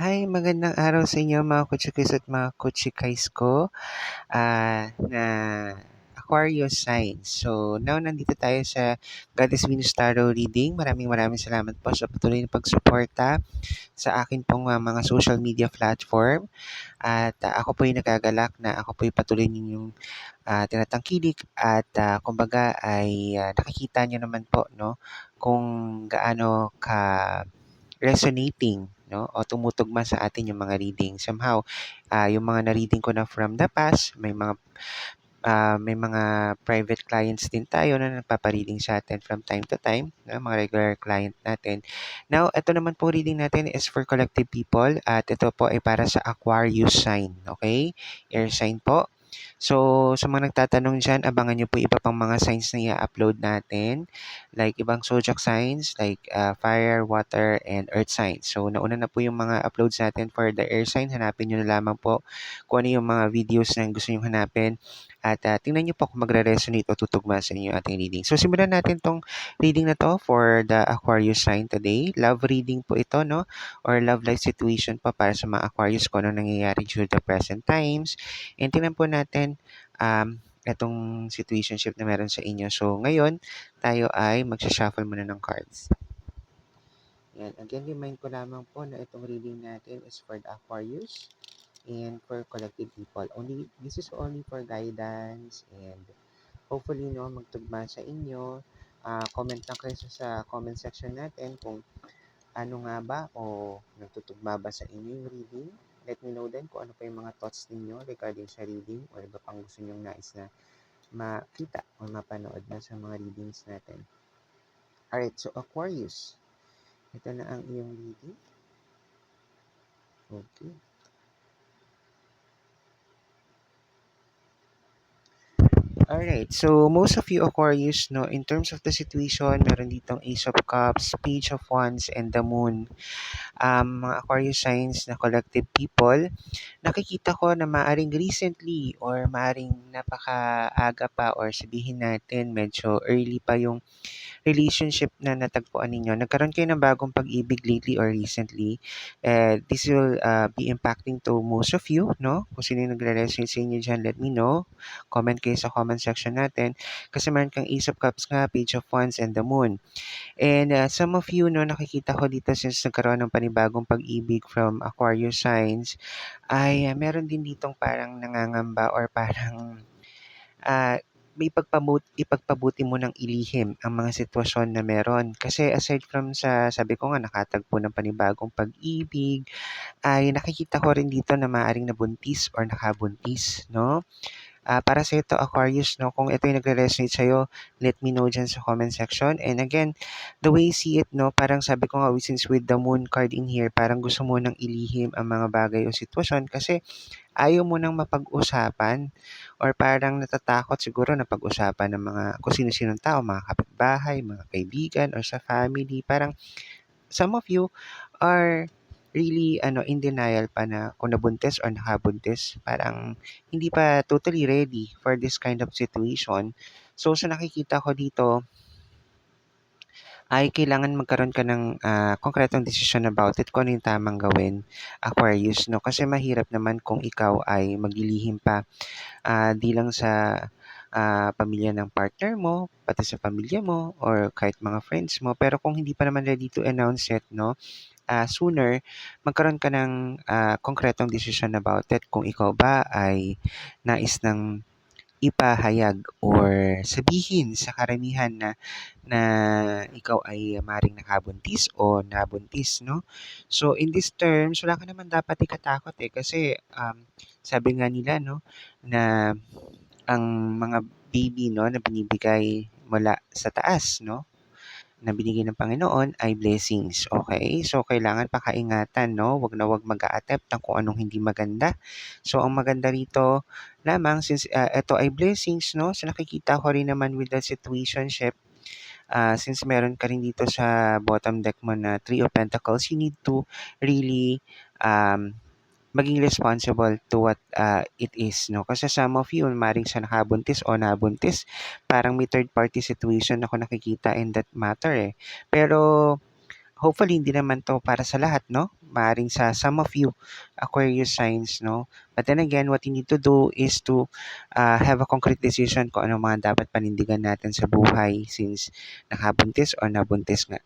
Hi, magandang araw sa inyo mga kutsikis at mga kutsikais ko na Aquarius signs. So, now nandito tayo sa Goddess Venus Tarot Reading. Maraming salamat po sa patuloy na pagsuporta sa akin pong mga social media platform. At ako po yung nagagalak na ako po yung patuloy ninyong tinatangkilik at kumbaga ay nakikita nyo naman po no, kung gaano ka resonating, no? O tumutugma sa atin yung mga reading. Somehow, yung mga na-reading ko na from the past, may mga private clients din tayo na nagpapa-reading sa atin from time to time, no? Mga regular client natin. Now, ito naman po reading natin is for collective people at ito po ay para sa Aquarius sign, okay? Air sign po. So, sa mga nagtatanong dyan, abangan nyo po iba pang mga signs na i-upload natin. Like ibang zodiac signs, like fire, water, and earth signs. So, nauna na po yung mga uploads natin for the air sign. Hanapin nyo na lamang po kung ano yung mga videos na gusto nyo hanapin. At tingnan nyo po kung magre-resonate o tutugma sa inyo ating reading. So, simulan natin tong reading na to for the Aquarius sign today. Love reading po ito, no? Or love life situation po para sa mga Aquarius kung ano nangyayari during the present times. And tingnan po natin itong situationship na meron sa inyo. So, ngayon, tayo ay magsha-shuffle muna ng cards. Yan. Again, remind ko lamang po na itong reading natin is for the Aquarius and for collective people. This is only for guidance and hopefully, no, magtugma sa inyo. Comment lang kayo sa comment section natin kung ano nga ba o nagtutugma ba sa inyo yung reading. Let me know din kung ano pa yung mga thoughts ninyo regarding sa reading or iba pang gusto nyong nais na makita o mapanood na sa mga readings natin. Alright, so Aquarius. Ito na ang iyong reading. Okay. Alright, so most of you Aquarius, no, in terms of the situation, meron ditong Ace of Cups, Page of Wands, and the Moon. Mga Aquarius signs na collective people, nakikita ko na maaring recently or maaring napakaaga pa or sabihin natin medyo early pa yung relationship na natagpuan ninyo. Nagkaroon kayo ng bagong pag-ibig lately or recently. This will be impacting to most of you, no? Kung sino yung nagre-resonate sa inyo dyan, let me know. Comment kayo sa comment section natin. Kasi meron kang Ace of Cups nga, Page of Wands, and the Moon. And some of you, no, nakikita ko dito since nagkaroon ng panibagong pag-ibig from Aquarius signs, ay meron din ditong parang nangangamba or parang ah, may ipagpabuti mo ng ilihim ang mga sitwasyon na meron. Kasi aside from sa, sabi ko nga, nakatagpo ng panibagong pag-ibig, ay nakikita ko rin dito na maaaring nabuntis or nakabuntis, no? Para sa ito, Aquarius, no, kung ito yung nagre-resonate sa'yo, let me know dyan sa comment section. And again, the way you see it, no, parang sabi ko nga, since with the moon card in here, parang gusto mo nang ilihim ang mga bagay o sitwasyon kasi ayaw mo nang mapag-usapan or parang natatakot siguro na pag-usapan ng mga kung sino-sinong tao, mga kapitbahay, mga kaibigan, or sa family. Parang some of you are really in denial pa na kung nabuntis or nakabuntis. Parang hindi pa totally ready for this kind of situation. So, sa nakikita ko dito, ay kailangan magkaroon ka ng konkretong desisyon about it kung ano yung tamang gawin, Aquarius, no? Kasi mahirap naman kung ikaw ay maglilihim pa di lang sa pamilya ng partner mo, pati sa pamilya mo, or kahit mga friends mo. Pero kung hindi pa naman ready to announce it, no, sooner, magkaroon ka ng konkretong decision about it kung ikaw ba ay nais ng ipahayag or sabihin sa karamihan na ikaw ay maring nakabuntis o nabuntis, no? So, in these terms, wala ka naman dapat ikatakot eh kasi sabi nga nila, no, na ang mga baby, no, na binibigay mula sa taas, no, na binigay ng Panginoon ay blessings, okay? So, kailangan pakaingatan, no? Wag na wag mag-a-attempt ng kung anong hindi maganda. So, ang maganda rito lamang, since ito ay blessings, no? So, nakikita ko rin naman with the situationship, since meron ka rin dito sa bottom deck mo na Three of Pentacles, you need to really um, maging responsible to what it is, no? Kasi some of you, maring sa nakabuntis o nabuntis, parang may third party situation ako nakikita in that matter eh. Pero hopefully hindi naman 'to para sa lahat 'no, maaaring sa some of you Aquarius signs 'no. But then again, what you need to do is to, have a concrete decision kung ano mga dapat panindigan natin sa buhay since nakabuntis o nabuntis nga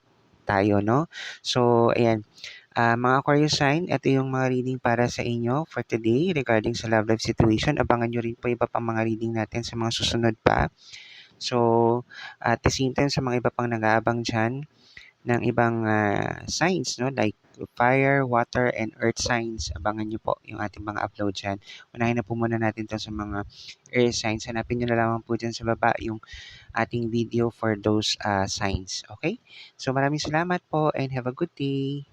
tayo 'no. So ayan, mga Aquarius sign, ito yung mga reading para sa inyo for today regarding sa love life situation. Abangan niyo rin po iba pang mga reading natin sa mga susunod pa. So, at the same time sa mga iba pang nag-aabang diyan ng ibang, signs 'no, like fire, water, and earth signs. Abangan niyo po yung ating mga upload diyan. Unahin na po muna natin 'to sa mga earth signs. Hanapin niyo na lamang po diyan sa baba yung ating video for those, signs, okay? So, maraming salamat po and have a good day.